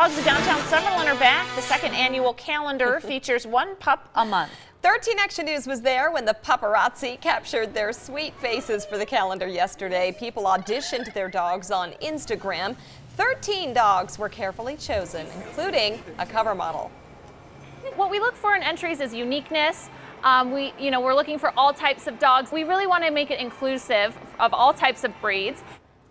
dogs of downtown Summerlin are back. The second annual calendar features one pup a month. 13 Action News was there when the paparazzi captured their sweet faces for the calendar yesterday. People auditioned their dogs on Instagram. 13 dogs were carefully chosen, including a cover model. What we look for in entries is uniqueness. We're looking for all types of dogs. We really want to make it inclusive of all types of breeds.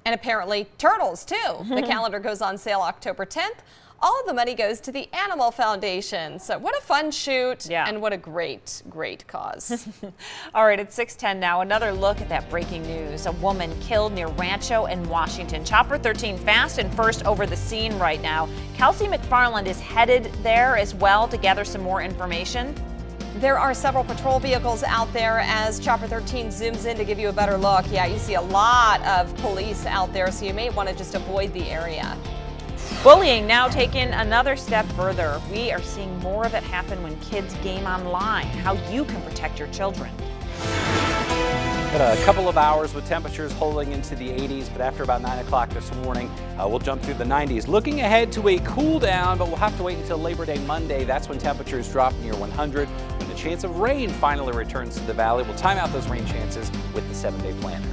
And apparently turtles too. The calendar goes on sale October 10th. All of the money goes to the Animal Foundation. So what a fun shoot, and what a great, great cause. All right, it's 6:10 now. Another look at that breaking news. A woman killed near Rancho in Washington. Chopper 13 fast and first over the scene right now. Kelsey McFarland is headed there as well to gather some more information. There are several patrol vehicles out there as Chopper 13 zooms in to give you a better look. Yeah, you see a lot of police out there, so you may want to just avoid the area. Bullying now taken another step further. We are seeing more of it happen when kids game online. How you can protect your children. Got a couple of hours with temperatures holding into the 80s, but after about 9 o'clock this morning, we'll jump through the 90s. Looking ahead to a cool down, but we'll have to wait until Labor Day Monday. That's when temperatures drop near 100. When the chance of rain finally returns to the valley, we'll time out those rain chances with the 7-day planner.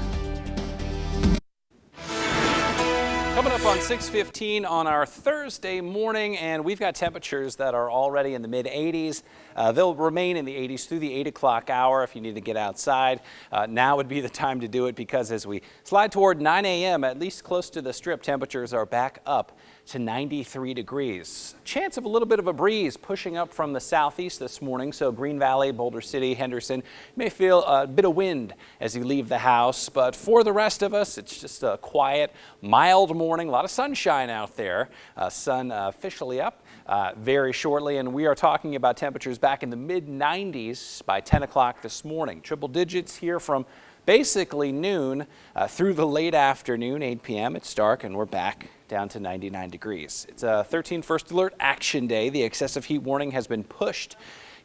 Coming up on 6:15 on our Thursday morning, and we've got temperatures that are already in the mid-80s. They'll remain in the 80s through the 8 o'clock hour if you need to get outside. Now would be the time to do it because as we slide toward 9 a.m., at least close to the strip, temperatures are back up to 93 degrees. Chance of a little bit of a breeze pushing up from the southeast this morning, so Green Valley, Boulder City, Henderson, you may feel a bit of wind as you leave the house, but for the rest of us, it's just a quiet, mild morning. A lot of sunshine out there. Sun officially up very shortly, and we are talking about temperatures back in the mid-90s by 10 o'clock this morning. Triple digits here from basically noon through the late afternoon, 8 p.m. It's dark and we're back down to 99 degrees. It's a 13 First Alert Action Day. The excessive heat warning has been pushed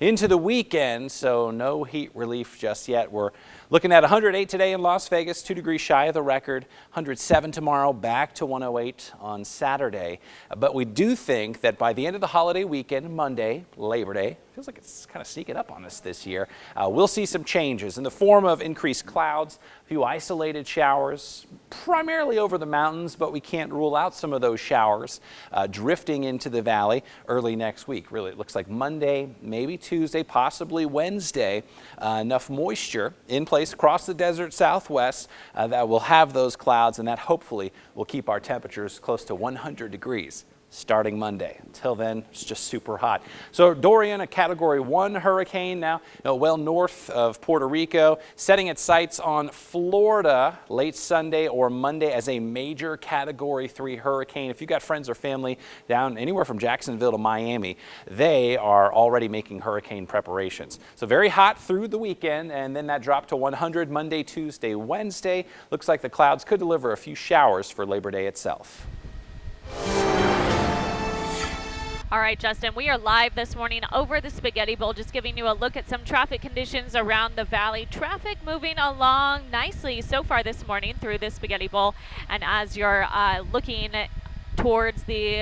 into the weekend, so no heat relief just yet. We're looking at 108 today in Las Vegas, 2 degrees shy of the record, 107 tomorrow, back to 108 on Saturday. But we do think that by the end of the holiday weekend, Monday, Labor Day, feels like it's kind of sneaking up on us this year, we'll see some changes in the form of increased clouds, a few isolated showers, primarily over the mountains, but we can't rule out some of those showers drifting into the valley early next week. Really, it looks like Monday, maybe Tuesday, possibly Wednesday, enough moisture in place across the desert southwest that will have those clouds, and that hopefully will keep our temperatures close to 100 degrees starting Monday. Until then, it's just super hot. So Dorian, a Category 1 hurricane now, well north of Puerto Rico, setting its sights on Florida late Sunday or Monday as a major Category 3 hurricane. If you've got friends or family down anywhere from Jacksonville to Miami, they are already making hurricane preparations. So very hot through the weekend, and then that dropped to 100 Monday, Tuesday, Wednesday. Looks like the clouds could deliver a few showers for Labor Day itself. All right, Justin, we are live this morning over the Spaghetti Bowl, just giving you a look at some traffic conditions around the valley. Traffic moving along nicely so far this morning through the Spaghetti Bowl. And as you're looking towards the,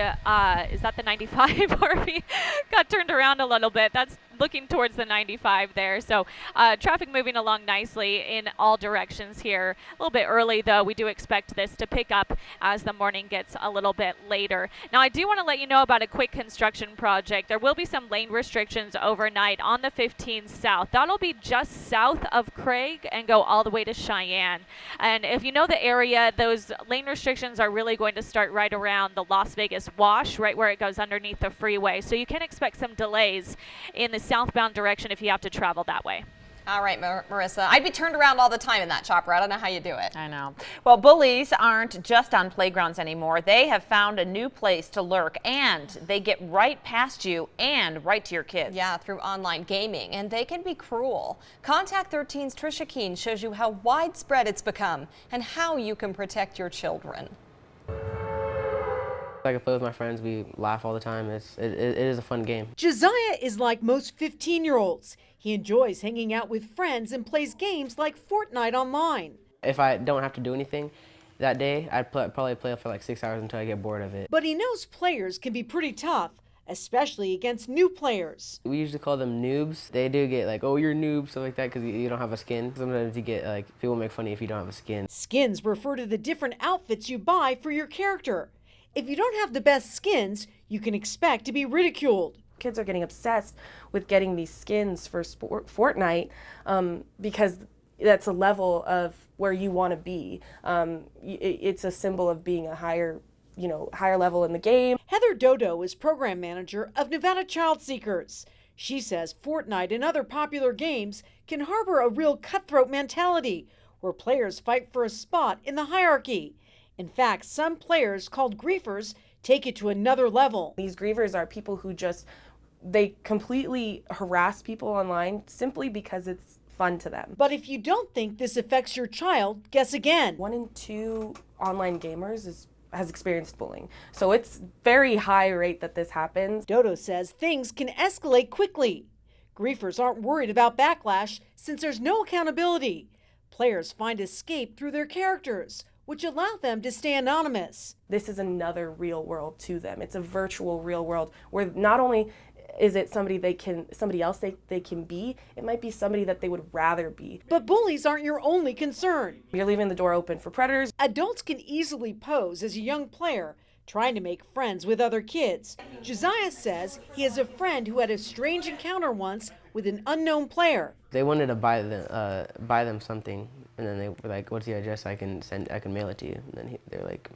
is that the 95? Or we got turned around a little bit. That's looking towards the 95 there. So traffic moving along nicely in all directions here. A little bit early, though. We do expect this to pick up as the morning gets a little bit later. Now, I do want to let you know about a quick construction project. There will be some lane restrictions overnight on the 15 South. That'll be just south of Craig and go all the way to Cheyenne. And if you know the area, those lane restrictions are really going to start right around the Las Vegas Wash, right where it goes underneath the freeway. So you can expect some delays in the southbound direction if you have to travel that way. All right, Marissa. I'd be turned around all the time in that chopper. I don't know how you do it. I know. Well, bullies aren't just on playgrounds anymore. They have found a new place to lurk, and they get right past you and right to your kids. Yeah, through online gaming, and they can be cruel. Contact 13's Trisha Keen shows you how widespread it's become and how you can protect your children. I can play with my friends. We laugh all the time. It is a fun game. Josiah is like most 15-year-olds. He enjoys hanging out with friends and plays games like Fortnite online. If I don't have to do anything, That day, I'd probably play for like 6 hours until I get bored of it. But he knows players can be pretty tough, especially against new players. We usually call them noobs. They do get like, oh, you're a noob, stuff like that, because you don't have a skin. Sometimes you get like, people make fun of you if you don't have a skin. Skins refer to the different outfits you buy for your character. If you don't have the best skins, you can expect to be ridiculed. Kids are getting obsessed with getting these skins for Fortnite because that's a level of where you want to be. It's a symbol of being a higher level in the game. Heather Dodo is program manager of Nevada Child Seekers. She says Fortnite and other popular games can harbor a real cutthroat mentality where players fight for a spot in the hierarchy. In fact, some players called griefers take it to another level. These grievers are people who they completely harass people online simply because it's fun to them. But if you don't think this affects your child, guess again. 1 in 2 online gamers has experienced bullying. So it's very high rate that this happens. Dodo says things can escalate quickly. Griefers aren't worried about backlash since there's no accountability. Players find escape through their characters, which allow them to stay anonymous. This is another real world to them. It's a virtual real world where not only is it somebody else they can be, it might be somebody that they would rather be. But bullies aren't your only concern. You're leaving the door open for predators. Adults can easily pose as a young player, trying to make friends with other kids. Josiah says he has a friend who had a strange encounter once with an unknown player. They wanted to buy them something, and then they were like, "What's the address? I can mail it to you." And then they're like,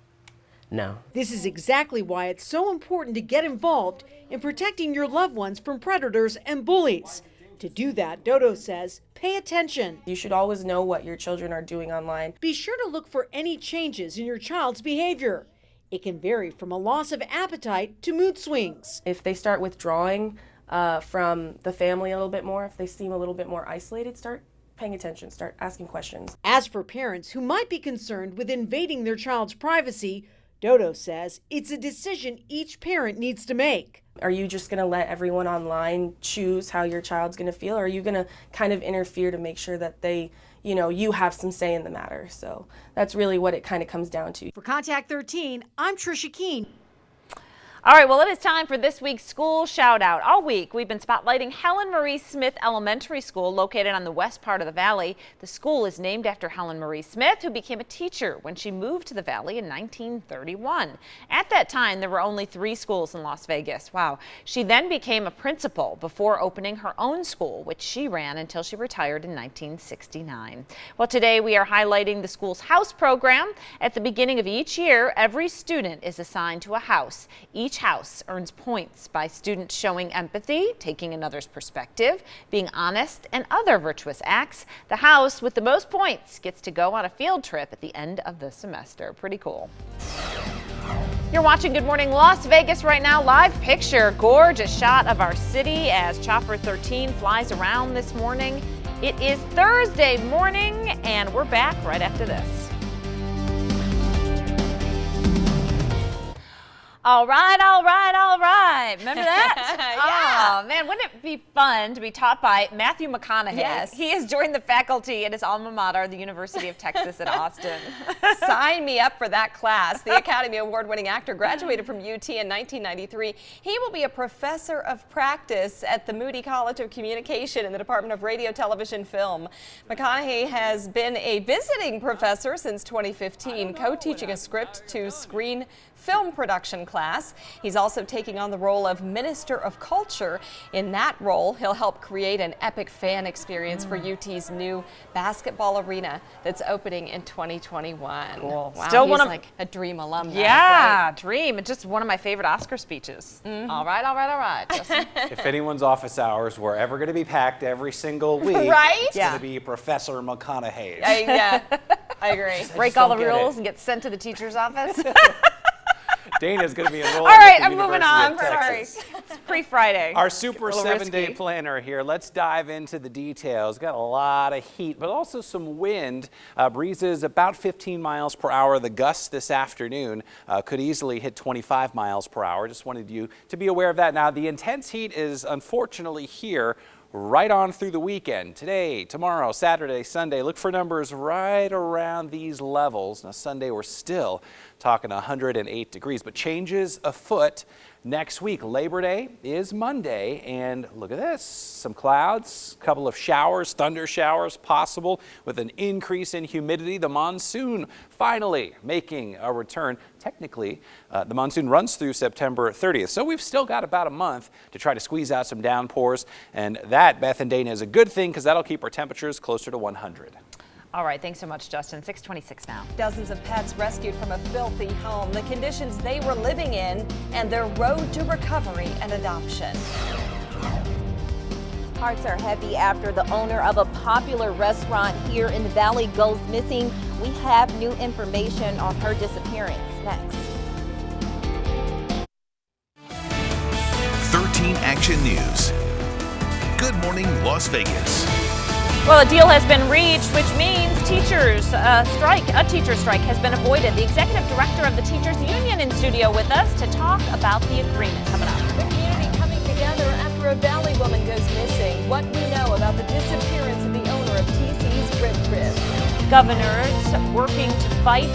"No." This is exactly why it's so important to get involved in protecting your loved ones from predators and bullies. To do that, Dodo says, pay attention. You should always know what your children are doing online. Be sure to look for any changes in your child's behavior. It can vary from a loss of appetite to mood swings. If they start withdrawing from the family a little bit more, if they seem a little bit more isolated, start paying attention, start asking questions. As for parents who might be concerned with invading their child's privacy, Dodo says it's a decision each parent needs to make. Are you just going to let everyone online choose how your child's going to feel, or are you going to kind of interfere to make sure that you have some say in the matter? So that's really what it kind of comes down to. For Contact 13, I'm Trisha Keene. All right, well, it is time for this week's school shout out. All week, we've been spotlighting Helen Marie Smith Elementary School located on the west part of the valley. The school is named after Helen Marie Smith, who became a teacher when she moved to the valley in 1931. At that time, there were only 3 schools in Las Vegas. Wow. She then became a principal before opening her own school, which she ran until she retired in 1969. Well, today we are highlighting the school's house program. At the beginning of each year, every student is assigned to a house. Each house earns points by students showing empathy, taking another's perspective, being honest, and other virtuous acts. The house with the most points gets to go on a field trip at the end of the semester. Pretty cool. You're watching Good Morning Las Vegas right now. Live picture, gorgeous shot of our city as Chopper 13 flies around this morning. It is Thursday morning, and we're back right after this. All right, all right, all right. Remember that? Yeah. Oh, man, wouldn't it be fun to be taught by Matthew McConaughey? Yes. He has joined the faculty at his alma mater, the University of Texas at Austin. Sign me up for that class. The Academy Award-winning actor graduated from UT in 1993. He will be a professor of practice at the Moody College of Communication in the Department of Radio, Television, Film. McConaughey has been a visiting professor since 2015, co-teaching a script to screen film production class. He's also taking on the role of Minister of Culture. In that role, he'll help create an epic fan experience for UT's new basketball arena that's opening in 2021. Cool. Wow, Still he's one of like a dream alumni. Yeah, right? dream. And just one of my favorite Oscar speeches. All right, all right, all right. Justin. If anyone's office hours were ever going to be packed every single week, Right? it's going to be Professor McConaughey. Yeah, I agree. Break all the rules and get sent to the teacher's office. Dana's going to be enrolled. All right, at the I'm moving University on. of Sorry. Texas. It's pre-Friday. Our super A little 7-day risky. planner here. Let's dive into the details. Got a lot of heat, but also some wind. Breezes about 15 miles per hour. The gusts this afternoon could easily hit 25 miles per hour. Just wanted you to be aware of that. Now, the intense heat is unfortunately here right on through the weekend. Today, tomorrow, Saturday, Sunday, look for numbers right around these levels. Now, Sunday, we're still talking 108 degrees, but changes afoot next week. Labor Day is Monday, and look at this. Some clouds, a couple of showers, thunder showers possible with an increase in humidity. The monsoon finally making a return. Technically, the monsoon runs through September 30th, so we've still got about a month to try to squeeze out some downpours, and that, Beth and Dana, is a good thing because that'll keep our temperatures closer to 100. All right, thanks so much, Justin. 6:26 now. Dozens of pets rescued from a filthy home, the conditions they were living in, and their road to recovery and adoption. Hearts are heavy after the owner of a popular restaurant here in the Valley goes missing. We have new information on her disappearance next. 13 Action News. Good morning, Las Vegas. Well, a deal has been reached, which means a teacher strike has been avoided. The executive director of the Teachers Union in studio with us to talk about the agreement coming up. The community coming together after a Valley woman goes missing. What we know about the disappearance of the owner of TC's Rib Rib. Governors working to fight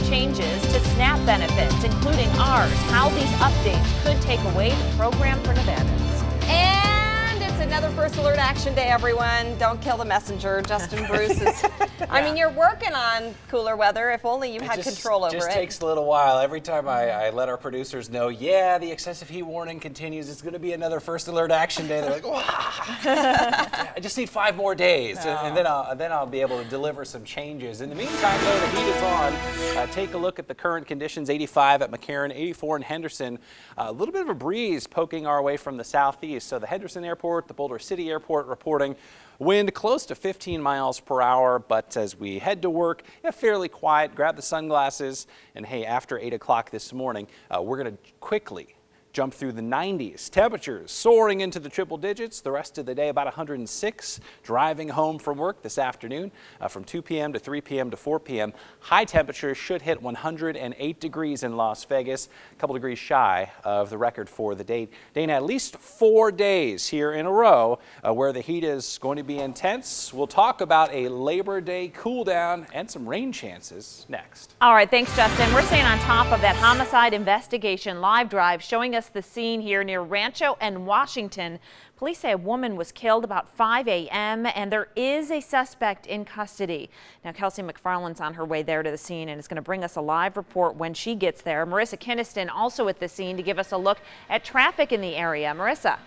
changes to SNAP benefits, including ours. How these updates could take away the program for Nevadans. And it's another First Alert Action Day, everyone. Don't kill the messenger. Justin Bruce is... I mean, you're working on cooler weather. If only you had control over it. It just takes a little while. Every time I let our producers know, yeah, the excessive heat warning continues. It's going to be another First Alert Action Day. They're like, wow. I just need 5 more days, and then I'll be able to deliver some changes. In the meantime, though, the heat is on. Take a look at the current conditions. 85 at McCarran, 84 in Henderson. A little bit of a breeze poking our way from the southeast. So the Henderson Airport, the Boulder City Airport reporting wind close to 15 miles per hour, but as we head to work, fairly quiet. Grab the sunglasses, and hey, after 8 o'clock this morning, we're going to quickly jump through the 90s. Temperatures soaring into the triple digits. The rest of the day about 106. Driving home from work this afternoon from 2 p.m. to 3 p.m. to 4 p.m. High temperatures should hit 108 degrees in Las Vegas, a couple degrees shy of the record for the date. Dana, at least 4 days here in a row where the heat is going to be intense. We'll talk about a Labor Day cool down and some rain chances next. All right, thanks, Justin. We're staying on top of that homicide investigation live drive showing us the scene here near Rancho and Washington. Police say a woman was killed about 5 a.m. and there is a suspect in custody. Now, Kelsey McFarland's on her way there to the scene and is going to bring us a live report when she gets there. Marissa Kinniston also at the scene to give us a look at traffic in the area. Marissa.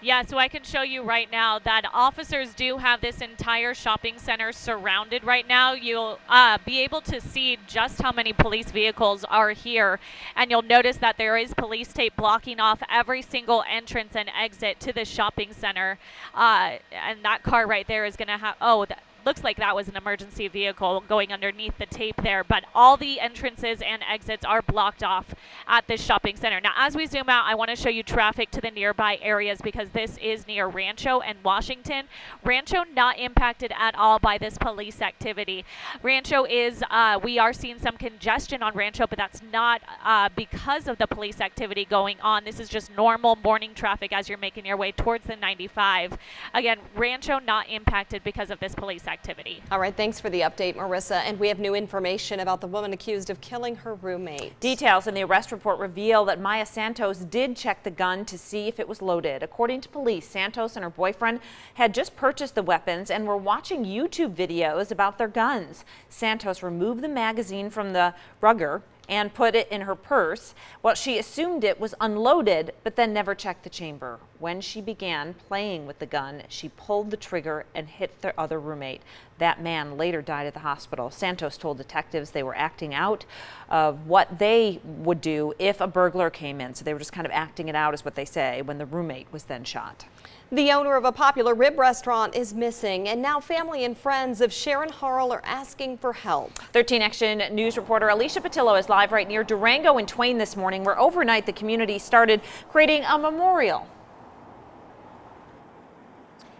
Yeah, so I can show you right now that officers do have this entire shopping center surrounded right now. You'll be able to see just how many police vehicles are here, and you'll notice that there is police tape blocking off every single entrance and exit to the shopping center. And that car right there is going to have, looks like that was an emergency vehicle going underneath the tape there, but all the entrances and exits are blocked off at this shopping center. Now, as we zoom out, I want to show you traffic to the nearby areas because this is near Rancho and Washington. Rancho not impacted at all by this police activity. Rancho is, we are seeing some congestion on Rancho, but that's not because of the police activity going on. This is just normal morning traffic as you're making your way towards the 95. Again, Rancho not impacted because of this police activity. All right, thanks for the update, Marissa. And we have new information about the woman accused of killing her roommate. Details in the arrest report reveal that Maya Santos did check the gun to see if it was loaded. According to police, Santos and her boyfriend had just purchased the weapons and were watching YouTube videos about their guns. Santos removed the magazine from the rugger and put it in her purse. Well, she assumed it was unloaded, but then never checked the chamber. When she began playing with the gun, she pulled the trigger and hit their other roommate. That man later died at the hospital. Santos told detectives they were acting out of what they would do if a burglar came in. So they were just kind of acting it out, is what they say, when the roommate was then shot. The owner of a popular rib restaurant is missing, and now family and friends of Sharon Harrell are asking for help. 13 Action News reporter Alicia Patillo is live right near Durango and Twain this morning, where overnight the community started creating a memorial.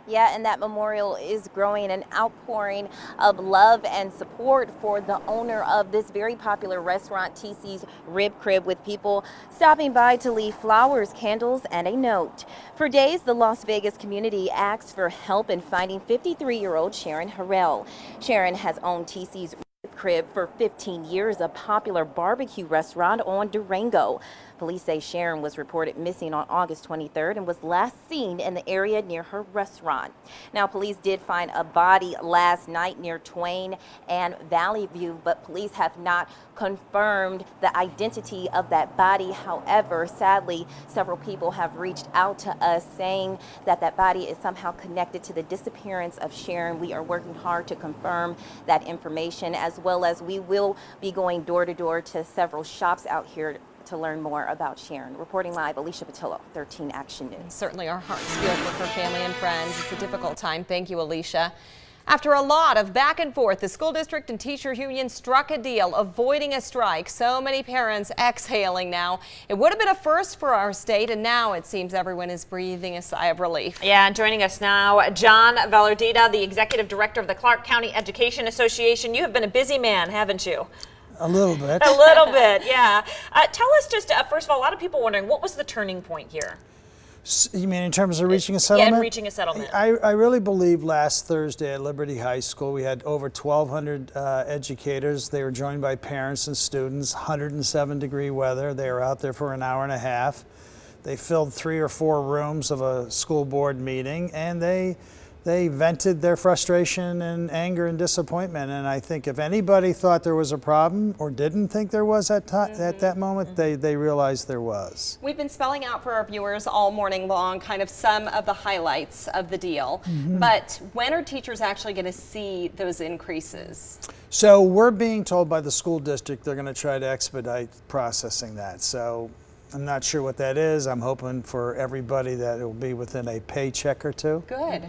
Yeah, and that memorial is growing an outpouring of love and support for the owner of this very popular restaurant, TC's Rib Crib, with people stopping by to leave flowers, candles, and a note. For days, the Las Vegas community asked for help in finding 53-year-old Sharon Harrell. Sharon has owned TC's Rib Crib for 15 years, a popular barbecue restaurant on Durango. Police say Sharon was reported missing on August 23rd and was last seen in the area near her restaurant. Now, police did find a body last night near Twain and Valley View, but police have not confirmed the identity of that body. However, sadly, several people have reached out to us saying that that body is somehow connected to the disappearance of Sharon. We are working hard to confirm that information, as well as we will be going door to door to several shops out here to learn more about Sharon. Reporting live, Alicia Patillo, 13 Action News. Certainly our hearts feel for her family and friends. It's a difficult time. Thank you, Alicia. After a lot of back and forth, the school district and teacher union struck a deal, avoiding a strike. So many parents exhaling now. It would have been a first for our state, and now it seems everyone is breathing a sigh of relief. Yeah, and joining us now, John Vallardita, the executive director of the Clark County Education Association. You have been a busy man, haven't you? A little bit. A little bit, yeah. Tell us just, first of all, a lot of people wondering, what was the turning point here? You mean in terms of reaching a settlement? Yeah, reaching a settlement. I really believe last Thursday at Liberty High School, we had over 1,200 educators. They were joined by parents and students, 107-degree weather. They were out there for an hour and a half. They filled 3 or 4 rooms of a school board meeting, and they vented their frustration and anger and disappointment. And I think if anybody thought there was a problem or didn't think there was at that moment, they realized there was. We've been spelling out for our viewers all morning long kind of some of the highlights of the deal. But when are teachers actually going to see those increases? So we're being told by the school district they're going to try to expedite processing that. So I'm not sure what that is. I'm hoping for everybody that it will be within a paycheck or two. Good.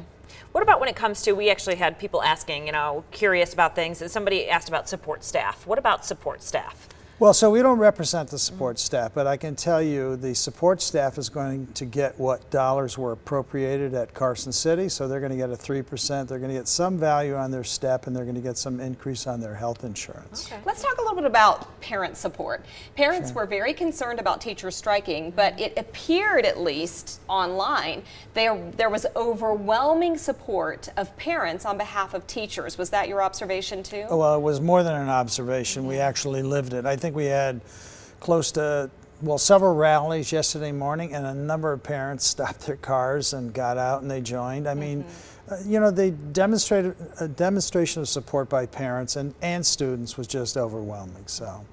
What about when it comes to, we actually had people asking, you know, curious about things, and somebody asked about support staff. What about support staff? Well, so we don't represent the support staff, but I can tell you the support staff is going to get what dollars were appropriated at Carson City. So they're going to get a 3%. They're going to get some value on their step, and they're going to get some increase on their health insurance. Okay. Let's talk a little bit about parent support. Parents were very concerned about teachers striking, but it appeared, at least online, there was overwhelming support of parents on behalf of teachers. Was that your observation too? Well, it was more than an observation. We actually lived it. I think we had close to, well, several rallies yesterday morning, and a number of parents stopped their cars and got out and they joined. I mean, you know, they demonstrated a demonstration of support by parents and students was just overwhelming. So,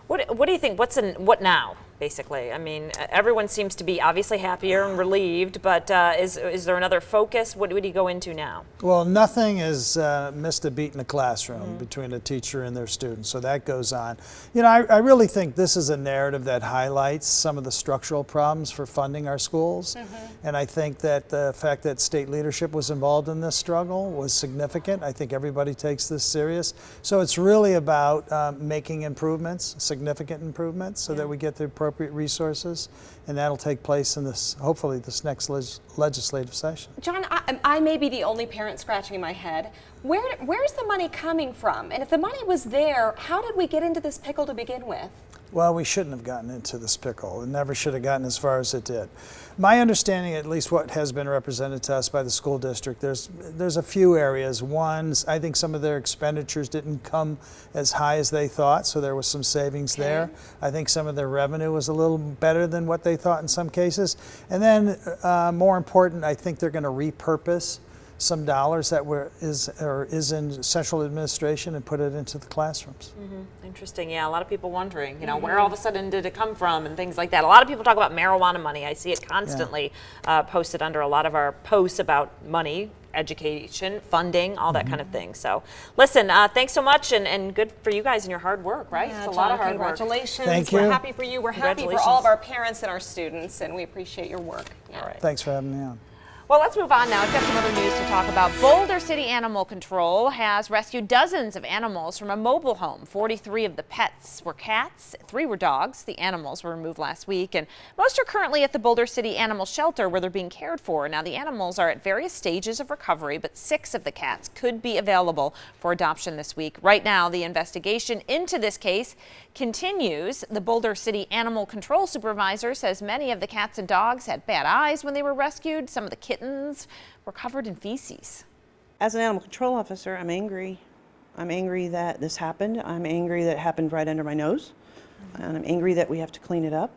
what do you think? What now? Basically, I mean, everyone seems to be obviously happier and relieved, but is there another focus? What do you go into now? Well, nothing is missed a beat in the classroom between a teacher and their students, so that goes on. You know, I really think this is a narrative that highlights some of the structural problems for funding our schools, and I think that the fact that state leadership was involved in this struggle was significant. I think everybody takes this serious, so it's really about making improvements, significant improvements, so that we get the appropriate resources, and that'll take place in this, hopefully, this next legislative session. John, I may be the only parent scratching my head. Where's the money coming from? And if the money was there, how did we get into this pickle to begin with? Well, we shouldn't have gotten into this pickle. It never should have gotten as far as it did. My understanding, at least what has been represented to us by the school district, there's a few areas. One, I think some of their expenditures didn't come as high as they thought, so there was some savings there. I think some of their revenue was a little better than what they thought in some cases. And then, more important, I think they're going to repurpose some dollars that is in central administration and put it into the classrooms. Interesting. Yeah, a lot of people wondering, you know, where all of a sudden did it come from and things like that. A lot of people talk about marijuana money. I see it constantly posted under a lot of our posts about money, education, funding, all that kind of thing. So, listen, thanks so much, and good for you guys and your hard work, right? Yeah, it's a lot of hard congratulations. work. Thank you. We're happy for you. We're happy for all of our parents and our students, and we appreciate your work. All right. Thanks for having me on. Well, let's move on now. I've got some other news to talk about. Boulder City Animal Control has rescued dozens of animals from a mobile home. 43 of the pets were cats, 3 were dogs. The animals were removed last week, and most are currently at the Boulder City Animal Shelter where they're being cared for. Now, the animals are at various stages of recovery, but 6 of the cats could be available for adoption this week. Right now, the investigation into this case continues. The Boulder City Animal Control supervisor says many of the cats and dogs had bad eyes when they were rescued. Some of the kittens were covered in feces. As an animal control officer, I'm angry. I'm angry that this happened. I'm angry that it happened right under my nose. And I'm angry that we have to clean it up.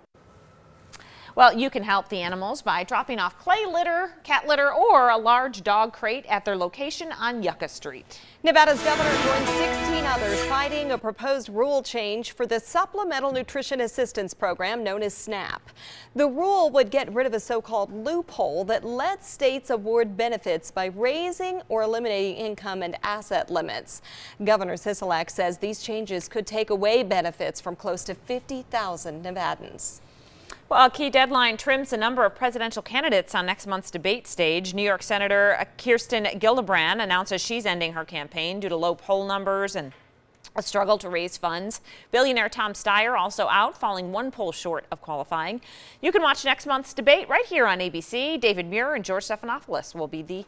Well, you can help the animals by dropping off clay litter, cat litter, or a large dog crate at their location on Yucca Street. Nevada's governor joined 16 others fighting a proposed rule change for the Supplemental Nutrition Assistance Program known as SNAP. The rule would get rid of a so-called loophole that lets states award benefits by raising or eliminating income and asset limits. Governor Sisolak says these changes could take away benefits from close to 50,000 Nevadans. Well, a key deadline trims the number of presidential candidates on next month's debate stage. New York Senator Kirsten Gillibrand announces she's ending her campaign due to low poll numbers and a struggle to raise funds. Billionaire Tom Steyer also out, falling 1 poll short of qualifying. You can watch next month's debate right here on ABC. David Muir and George Stephanopoulos will be the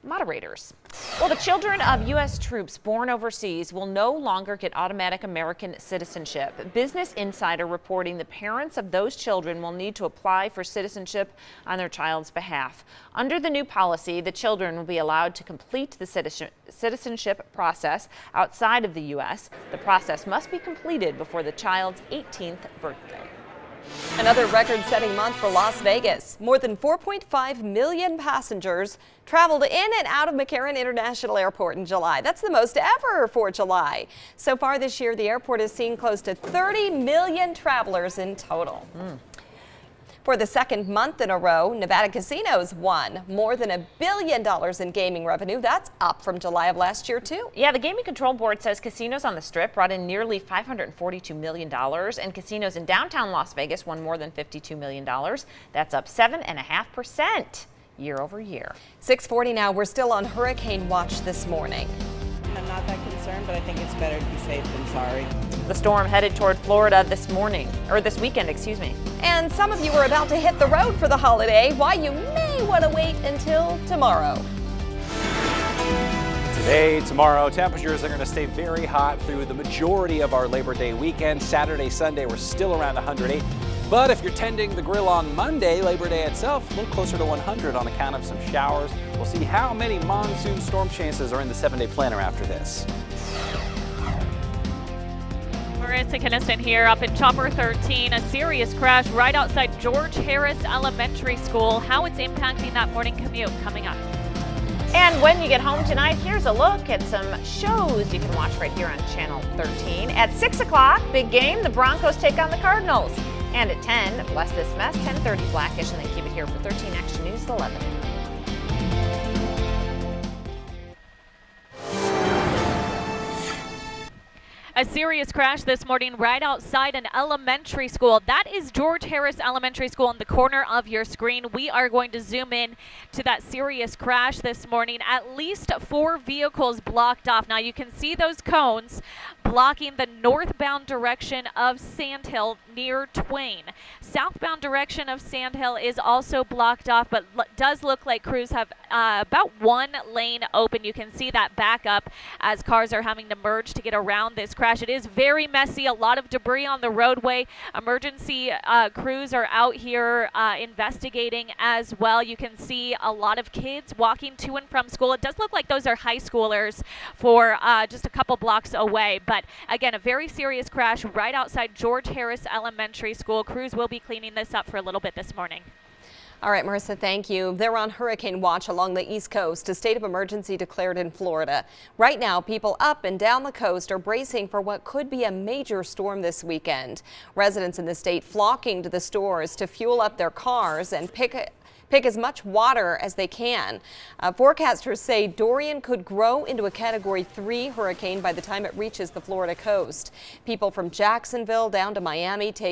moderators. Well, the children of U.S. troops born overseas will no longer get automatic American citizenship. Business Insider reporting the parents of those children will need to apply for citizenship on their child's behalf. Under the new policy, the children will be allowed to complete the citizenship process outside of the U.S. The process must be completed before the child's 18th birthday. Another record-setting month for Las Vegas. More than 4.5 million passengers traveled in and out of McCarran International Airport in July. That's the most ever for July. So far this year, the airport has seen close to 30 million travelers in total. For the second month in a row, Nevada casinos won more than $1 billion in gaming revenue. That's up from July of last year, too. Yeah, the Gaming Control Board says casinos on the Strip brought in nearly $542 million, and casinos in downtown Las Vegas won more than $52 million. That's up 7.5% year over year. 6:40 now. We're still on hurricane watch this morning. I'm not that concerned, but I think it's better to be safe than sorry. The storm headed toward Florida this weekend, excuse me. And some of you are about to hit the road for the holiday. Why you may want to wait until tomorrow. Today, tomorrow, temperatures are going to stay very hot through the majority of our Labor Day weekend. Saturday, Sunday, we're still around 108. But if you're tending the grill on Monday, Labor Day itself, a little closer to 100 on account of some showers. We'll see how many monsoon storm chances are in the 7-day planner after this. Marissa Keniston here up in Chopper 13. A serious crash right outside George Harris Elementary School. How it's impacting that morning commute coming up. And when you get home tonight, here's a look at some shows you can watch right here on Channel 13. At 6 o'clock, big game, the Broncos take on the Cardinals. And at 10, Bless This Mess, 10:30 Blackish, and then keep it here for 13 Action News at 11. A serious crash this morning right outside an elementary school. That is George Harris Elementary School in the corner of your screen. We are going to zoom in to that serious crash this morning. At least 4 vehicles blocked off. Now you can see those cones blocking the northbound direction of Sandhill near Twain. Southbound direction of Sandhill is also blocked off, but does look like crews have about 1 lane open. You can see that back up as cars are having to merge to get around this crash. It is very messy, a lot of debris on the roadway. Emergency crews are out here investigating as well. You can see a lot of kids walking to and from school. It does look like those are high schoolers for just a couple blocks away. But again, a very serious crash right outside George Harris Elementary School. Crews will be cleaning this up for a little bit this morning. All right, Marissa, thank you. They're on hurricane watch along the East Coast. A state of emergency declared in Florida. Right now, people up and down the coast are bracing for what could be a major storm this weekend. Residents in the state flocking to the stores to fuel up their cars and pick as much water as they can. Forecasters say Dorian could grow into a Category 3 hurricane by the time it reaches the Florida coast. People from Jacksonville down to Miami take